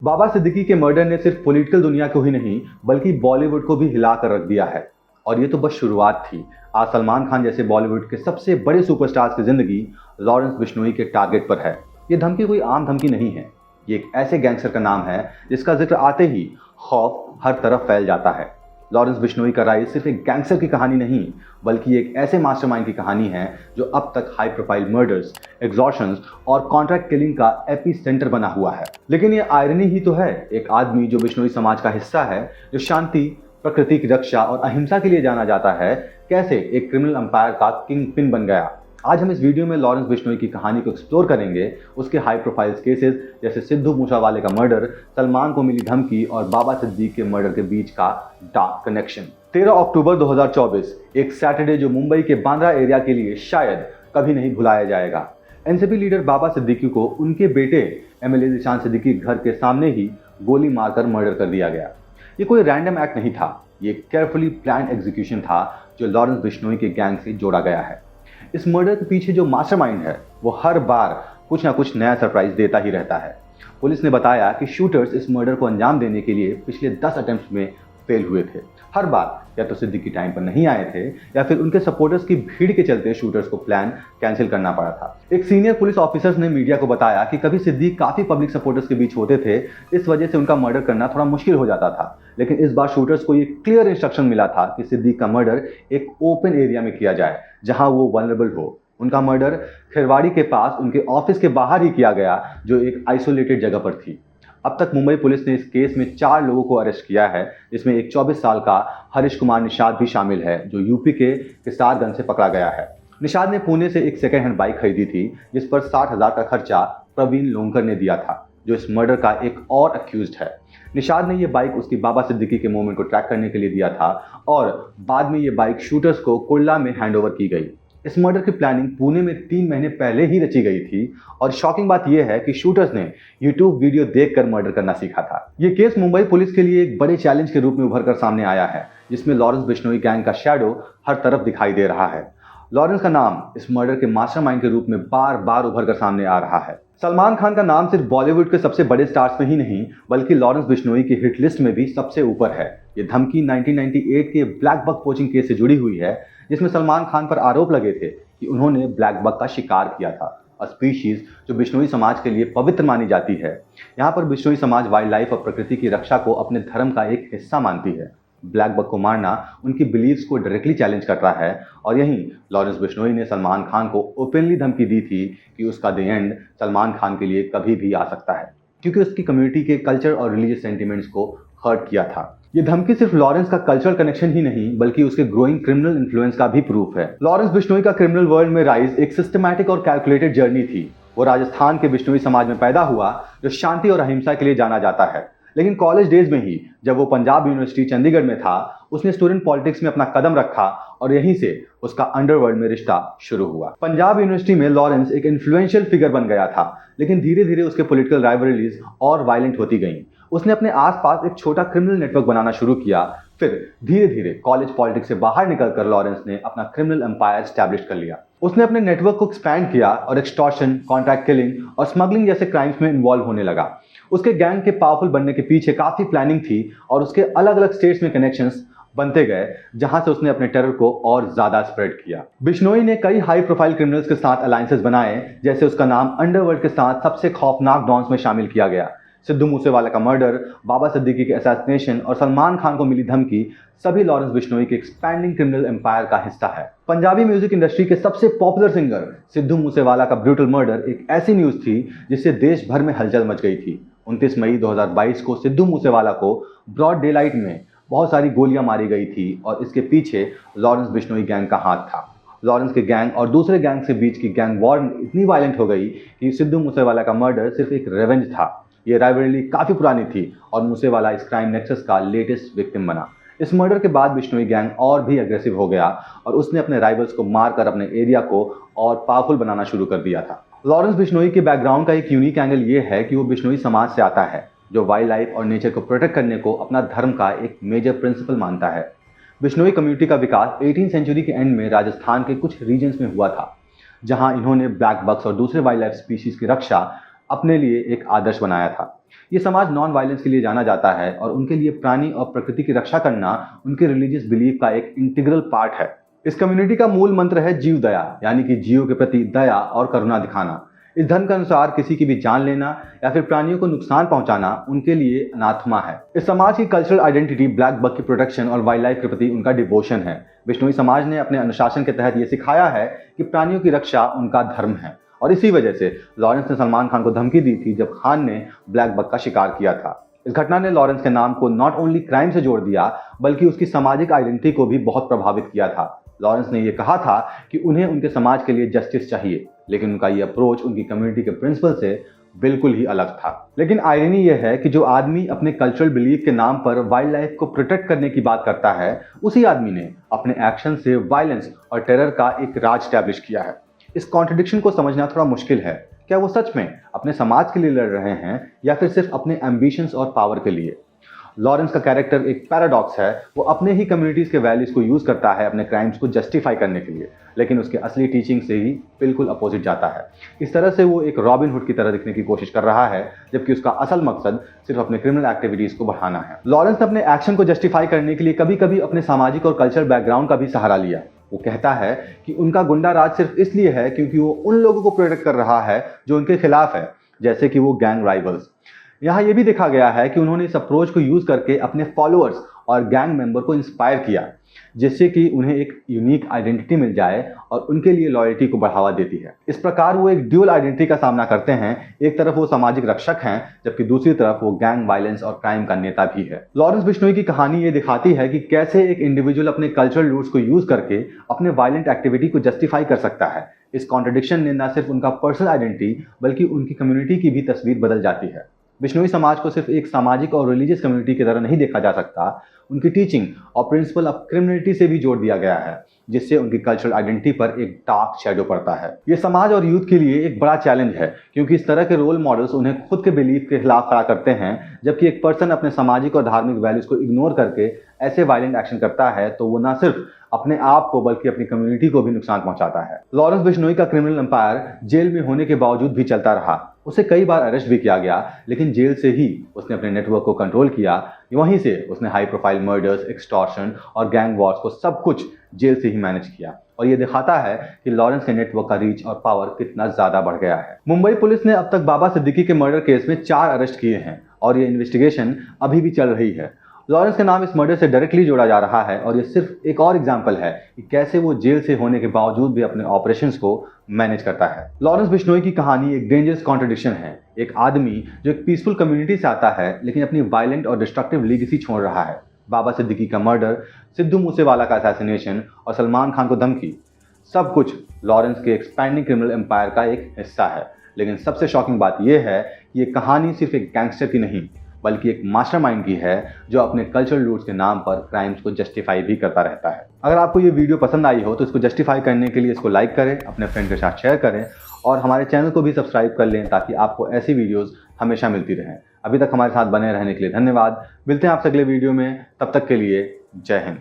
बाबा सिद्दीकी के मर्डर ने सिर्फ पॉलिटिकल दुनिया को ही नहीं बल्कि बॉलीवुड को भी हिला कर रख दिया है। और ये तो बस शुरुआत थी। आज सलमान खान जैसे बॉलीवुड के सबसे बड़े सुपरस्टार्स की जिंदगी लॉरेंस बिश्नोई के टारगेट पर है। ये धमकी कोई आम धमकी नहीं है। ये एक ऐसे गैंगस्टर का नाम है जिसका जिक्र आते ही खौफ हर तरफ फैल जाता है। लॉरेंस बिश्नोई का राइज सिर्फ एक गैंगस्टर की कहानी नहीं बल्कि एक ऐसे मास्टरमाइंड की कहानी है जो अब तक हाई प्रोफाइल मर्डर्स, एग्जॉर्शंस और कॉन्ट्रैक्ट किलिंग का एपी सेंटर बना हुआ है। लेकिन ये आयरनी ही तो है, एक आदमी जो बिश्नोई समाज का हिस्सा है, जो शांति, प्रकृति की रक्षा और अहिंसा के लिए जाना जाता है, कैसे एक क्रिमिनल एम्पायर का किंग पिन बन गया। आज हम इस वीडियो में लॉरेंस बिश्नोई की कहानी को एक्सप्लोर करेंगे, उसके हाई प्रोफाइल केसेस जैसे सिद्धू मूसेवाले का मर्डर, सलमान को मिली धमकी और बाबा सिद्दीक के मर्डर के बीच का डार्क कनेक्शन। 13 अक्टूबर 2024 एक सैटरडे जो मुंबई के बांद्रा एरिया के लिए शायद कभी नहीं भुलाया जाएगा। एनसीपी लीडर बाबा सिद्दीकी को उनके बेटे एमएलए ज़ीशान सिद्दीकी के घर के सामने ही गोली मारकर मर्डर कर दिया गया। ये कोई रैंडम एक्ट नहीं था, ये केयरफुली प्लान एग्जीक्यूशन था जो लॉरेंस बिश्नोई के गैंग से जोड़ा गया है। इस मर्डर के पीछे जो मास्टरमाइंड है वो हर बार कुछ ना कुछ नया सरप्राइज देता ही रहता है। पुलिस ने बताया कि शूटर्स इस मर्डर को अंजाम देने के लिए पिछले 10 अटेम्प्ट्स में फेल हुए थे। हर बार या तो सिद्दीकी टाइम पर नहीं आए थे या फिर उनके सपोर्टर्स की भीड़ के चलते शूटर्स को प्लान कैंसिल करना पड़ा था। एक सीनियर पुलिस ऑफिसर्स ने मीडिया को बताया कि कभी सिद्दीक काफी पब्लिक सपोर्टर्स के बीच होते थे, इस वजह से उनका मर्डर करना थोड़ा मुश्किल हो जाता था। लेकिन इस बार शूटर्स को ये क्लियर इंस्ट्रक्शन मिला था कि सिद्दीक का मर्डर एक ओपन एरिया में किया जाए जहां वो वल्नरेबल हो। उनका मर्डर खिरवाड़ी के पास उनके ऑफिस के बाहर ही किया गया जो एक आइसोलेटेड जगह पर थी। अब तक मुंबई पुलिस ने इस केस में 4 लोगों को अरेस्ट किया है, जिसमें एक 24 साल का हरीश कुमार निषाद भी शामिल है जो यूपी के किसारगंज से पकड़ा गया है। निषाद ने पुणे से एक सेकेंड हैंड बाइक खरीदी थी जिस पर 60,000 का खर्चा प्रवीण लोंकर ने दिया था, जो इस मर्डर का एक और अक्यूज्ड है। निषाद ने यह बाइक उसकी बाबा सिद्दीकी के मूवमेंट को ट्रैक करने के लिए दिया था और बाद में यह बाइक शूटर्स को कुर्ला में हैंडओवर की गई। इस मर्डर की प्लानिंग पुणे में 3 महीने पहले ही रची गई थी और शॉकिंग बात यह है कि शूटर्स ने यूट्यूब वीडियो देखकर मर्डर करना सीखा था। यह केस मुंबई पुलिस के लिए एक बड़े चैलेंज के रूप में उभर कर सामने आया है, जिसमें लॉरेंस बिश्नोई गैंग का शैडो हर तरफ दिखाई दे रहा है। लॉरेंस का नाम इस मर्डर के मास्टरमाइंड के रूप में बार बार उभर कर सामने आ रहा है। सलमान खान का नाम सिर्फ बॉलीवुड के सबसे बड़े स्टार्स में ही नहीं बल्कि लॉरेंस बिश्नोई की हिट लिस्ट में भी सबसे ऊपर है। ये धमकी 1998 के ब्लैक बक पोचिंग केस से जुड़ी हुई है, जिसमें सलमान खान पर आरोप लगे थे कि उन्होंने ब्लैक बक का शिकार किया था, और स्पीशीज जो बिश्नोई समाज के लिए पवित्र मानी जाती है। यहाँ पर बिश्नोई समाज वाइल्ड लाइफ और प्रकृति की रक्षा को अपने धर्म का एक हिस्सा मानती है। ब्लैक बक को मारना उनकी बिलीव्स को डायरेक्टली चैलेंज कर रहा है और यहीं लॉरेंस बिश्नोई ने सलमान खान को ओपनली धमकी दी थी कि उसका द एंड सलमान खान के लिए कभी भी आ सकता है, क्योंकि उसकी कम्युनिटी के कल्चर और रिलीजियस सेंटिमेंट्स को हर्ट किया था। ये धमकी सिर्फ लॉरेंस का कल्चरल कनेक्शन ही नहीं बल्कि उसके ग्रोइंग क्रिमिनल इन्फ्लुएंस का भी प्रूफ है। लॉरेंस बिश्नोई का क्रिमिनल वर्ल्ड में राइज एक सिस्टमैटिक और कैलकुलेटेड जर्नी थी। वो राजस्थान के बिश्नोई समाज में पैदा हुआ जो शांति और अहिंसा के लिए जाना जाता है। लेकिन कॉलेज डेज में ही जब वो पंजाब यूनिवर्सिटी चंडीगढ़ में था, उसने स्टूडेंट पॉलिटिक्स में अपना कदम रखा और यहीं से उसका अंडरवर्ल्ड में रिश्ता शुरू हुआ। पंजाब यूनिवर्सिटी में लॉरेंस एक इन्फ्लुएंशियल फिगर बन गया था, लेकिन धीरे धीरे उसके पॉलिटिकल राइवलरीज और वायलेंट होती गईं। उसने अपने आसपास एक छोटा क्रिमिनल नेटवर्क बनाना शुरू किया। फिर धीरे धीरे कॉलेज पॉलिटिक्स से बाहर निकलकर लॉरेंस ने अपना क्रिमिनल एम्पायर स्टैब्लिश कर लिया। उसने अपने नेटवर्क को एक्सपैंड किया और एक्सटॉर्शन, कॉन्ट्रैक्ट किलिंग और स्मगलिंग जैसे क्राइम्स में इन्वॉल्व होने लगा। उसके गैंग के पावरफुल बनने के पीछे काफी प्लानिंग थी और उसके अलग अलग स्टेट्स में कनेक्शंस बनते गए, जहां से उसने अपने टेरर को और ज्यादा स्प्रेड किया। बिश्नोई ने कई हाई प्रोफाइल क्रिमिनल्स के साथ अलायंसेस बनाए, जैसे उसका नाम अंडरवर्ल्ड के साथ सबसे खौफनाक डॉन्स में शामिल किया गया। सिद्धू मूसेवाला का मर्डर, बाबा सिद्दीकी के असैसिनेशन और सलमान खान को मिली धमकी सभी लॉरेंस बिश्नोई के एक्सपैंडिंग क्रिमिनल एम्पायर का हिस्सा है। पंजाबी म्यूजिक इंडस्ट्री के सबसे पॉपुलर सिंगर सिद्धू मूसेवाला का ब्रूटल मर्डर एक ऐसी न्यूज थी जिससे देश भर में हलचल मच गई थी। 29 मई 2022 को सिद्धू मूसेवाला को ब्रॉड डे लाइट में बहुत सारी गोलियां मारी गई थी और इसके पीछे लॉरेंस बिश्नोई गैंग का हाथ था। लॉरेंस के गैंग और दूसरे गैंग के बीच की गैंग वॉर इतनी वायलेंट हो गई कि सिद्धू मूसेवाला का मर्डर सिर्फ एक रेवेंज था। ये राइवलरी काफी पुरानी थी और मूसेवाला इस क्राइम नेक्सस का लेटेस्ट विक्टिम बना। इस मर्डर के बाद बिश्नोई गैंग और भी अग्रेसिव हो गया और उसने अपने राइवल्स को मारकर अपने एरिया को और पावरफुल बनाना शुरू कर दिया था। लॉरेंस बिश्नोई के बैकग्राउंड का एक यूनिक एंगल ये है कि वो बिश्नोई समाज से आता है जो वाइल्ड लाइफ और नेचर को प्रोटेक्ट करने को अपना धर्म का एक मेजर प्रिंसिपल मानता है। बिश्नोई कम्युनिटी का विकास 18वीं सेंचुरी के एंड में राजस्थान के कुछ रीजन्स में हुआ था, जहां इन्होंने ब्लैक बक्स और दूसरे वाइल्ड लाइफ स्पीशीज की रक्षा अपने लिए एक आदर्श बनाया था। ये समाज नॉन वायलेंस के लिए जाना जाता है और उनके लिए प्राणी और प्रकृति की रक्षा करना उनके रिलीजियस बिलीफ का एक इंटीग्रल पार्ट है। इस कम्युनिटी का मूल मंत्र है जीव दया, यानी कि जीवों के प्रति दया और करुणा दिखाना। इस धर्म के अनुसार किसी की भी जान लेना या फिर प्राणियों को नुकसान पहुंचाना उनके लिए अनाथमा है। इस समाज की कल्चरल आइडेंटिटी ब्लैक बक की प्रोटेक्शन और वाइल्ड लाइफ के प्रति उनका डिवोशन है। बिश्नोई समाज ने अपने अनुशासन के तहत ये सिखाया है कि प्राणियों की रक्षा उनका धर्म है, और इसी वजह से लॉरेंस ने सलमान खान को धमकी दी थी जब खान ने ब्लैक बक का शिकार किया था। इस घटना ने लॉरेंस के नाम को नॉट ओनली क्राइम से जोड़ दिया बल्कि उसकी सामाजिक आइडेंटिटी को भी बहुत प्रभावित किया था। लॉरेंस ने यह कहा था कि उन्हें उनके समाज के लिए जस्टिस चाहिए, लेकिन उनका ये अप्रोच उनकी कम्युनिटी के प्रिंसिपल से बिल्कुल ही अलग था। लेकिन आयरनी यह है कि जो आदमी अपने कल्चरल बिलीफ के नाम पर वाइल्ड लाइफ को प्रोटेक्ट करने की बात करता है, उसी आदमी ने अपने एक्शन से वायलेंस और टेरर का एक राज स्टैब्लिश किया है। इस कॉन्ट्रडिक्शन को समझना थोड़ा मुश्किल है। क्या वो सच में अपने समाज के लिए लड़ रहे हैं या फिर सिर्फ अपने एम्बिशंस और पावर के लिए? लॉरेंस का कैरेक्टर एक पैराडॉक्स है। वो अपने ही कम्युनिटीज के वैल्यूज को यूज करता है अपने क्राइम्स को जस्टिफाई करने के लिए, लेकिन उसके असली टीचिंग से ही बिल्कुल अपोजिट जाता है। इस तरह से वो एक रॉबिन हुड की तरह दिखने की कोशिश कर रहा है, जबकि उसका असल मकसद सिर्फ अपने क्रिमिनल एक्टिविटीज को बढ़ाना है। लॉरेंस ने अपने एक्शन को जस्टिफाई करने के लिए कभी कभी अपने सामाजिक और कल्चरल बैकग्राउंड का भी सहारा लिया। वो कहता है कि उनका गुंडा राज सिर्फ इसलिए है क्योंकि वो उन लोगों को प्रोटेक्ट कर रहा है जो उनके खिलाफ है, जैसे कि वो गैंग राइवल्स। यहाँ यह भी देखा गया है कि उन्होंने इस अप्रोच को यूज करके अपने फॉलोअर्स और गैंग मेंबर को इंस्पायर किया, जिससे कि उन्हें एक यूनिक आइडेंटिटी मिल जाए और उनके लिए लॉयल्टी को बढ़ावा देती है। इस प्रकार वो एक ड्यूअल आइडेंटिटी का सामना करते हैं। एक तरफ वो सामाजिक रक्षक हैं, जबकि दूसरी तरफ वो गैंग वायलेंस और क्राइम का नेता भी है। लॉरेंस बिश्नोई की कहानी ये दिखाती है कि कैसे एक इंडिविजुअल अपने कल्चरल रूट्स को यूज करके अपने वायलेंट एक्टिविटी को जस्टिफाई कर सकता है। इस कॉन्ट्रडिक्शन ने न सिर्फ उनका पर्सनल आइडेंटिटी बल्कि उनकी कम्युनिटी की भी तस्वीर बदल जाती है। बिश्नोई समाज को सिर्फ एक सामाजिक और रिलीजियस कम्युनिटी की तरह नहीं देखा जा सकता। उनकी टीचिंग और प्रिंसिपल अब क्रिमिनलिटी से भी जोड़ दिया गया है, जिससे उनकी कल्चरल आइडेंटिटी पर एक डार्क शैडो पड़ता है। ये समाज और यूथ के लिए एक बड़ा चैलेंज है, क्योंकि इस तरह के रोल मॉडल्स उन्हें खुद के बिलीफ के खिलाफ खड़ा करते हैं। जबकि एक पर्सन अपने सामाजिक और धार्मिक वैल्यूज को इग्नोर करके ऐसे वायलेंट एक्शन करता है, तो वो न सिर्फ अपने आप को बल्कि अपनी कम्युनिटी को भी नुकसान पहुंचाता है। लॉरेंस बिश्नोई का क्रिमिनल एम्पायर जेल में होने के बावजूद भी चलता रहा। उसे कई बार अरेस्ट भी किया गया, लेकिन जेल से ही उसने अपने नेटवर्क को कंट्रोल किया। वहीं से उसने हाई प्रोफाइल मर्डर्स, एक्सटॉर्शन और गैंग वॉर्स को सब कुछ जेल से ही मैनेज किया। और ये दिखाता है कि लॉरेंस के नेटवर्क का रीच और पावर कितना ज्यादा बढ़ गया है। मुंबई पुलिस ने अब तक बाबा सिद्दीकी के मर्डर केस में 4 अरेस्ट किए हैं और ये इन्वेस्टिगेशन अभी भी चल रही है। लॉरेंस के नाम इस मर्डर से डायरेक्टली जोड़ा जा रहा है, और ये सिर्फ एक और एग्जाम्पल है कि कैसे वो जेल से होने के बावजूद भी अपने ऑपरेशंस को मैनेज करता है। लॉरेंस बिश्नोई की कहानी एक डेंजरस कॉन्ट्रडिक्शन है। एक आदमी जो एक पीसफुल कम्युनिटी से आता है, लेकिन अपनी वायलेंट और डिस्ट्रक्टिव लीगेसी छोड़ रहा है। बाबा सिद्दीकी का मर्डर, सिद्धू मूसेवाला का असैसिनेशन और सलमान खान को धमकी, सब कुछ लॉरेंस के एक्सपैंडिंग क्रिमिनल एम्पायर का एक हिस्सा है। लेकिन सबसे शॉकिंग बात यह है कि ये कहानी सिर्फ एक गैंगस्टर की नहीं, बल्कि एक मास्टरमाइंड की है जो अपने कल्चरल रूट्स के नाम पर क्राइम्स को जस्टिफाई भी करता रहता है। अगर आपको ये वीडियो पसंद आई हो तो इसको जस्टिफाई करने के लिए इसको लाइक करें, अपने फ्रेंड के साथ शेयर करें और हमारे चैनल को भी सब्सक्राइब कर लें, ताकि आपको ऐसी वीडियोस हमेशा मिलती रहें। अभी तक हमारे साथ बने रहने के लिए धन्यवाद। मिलते हैं आपसे अगले वीडियो में, तब तक के लिए जय हिंद।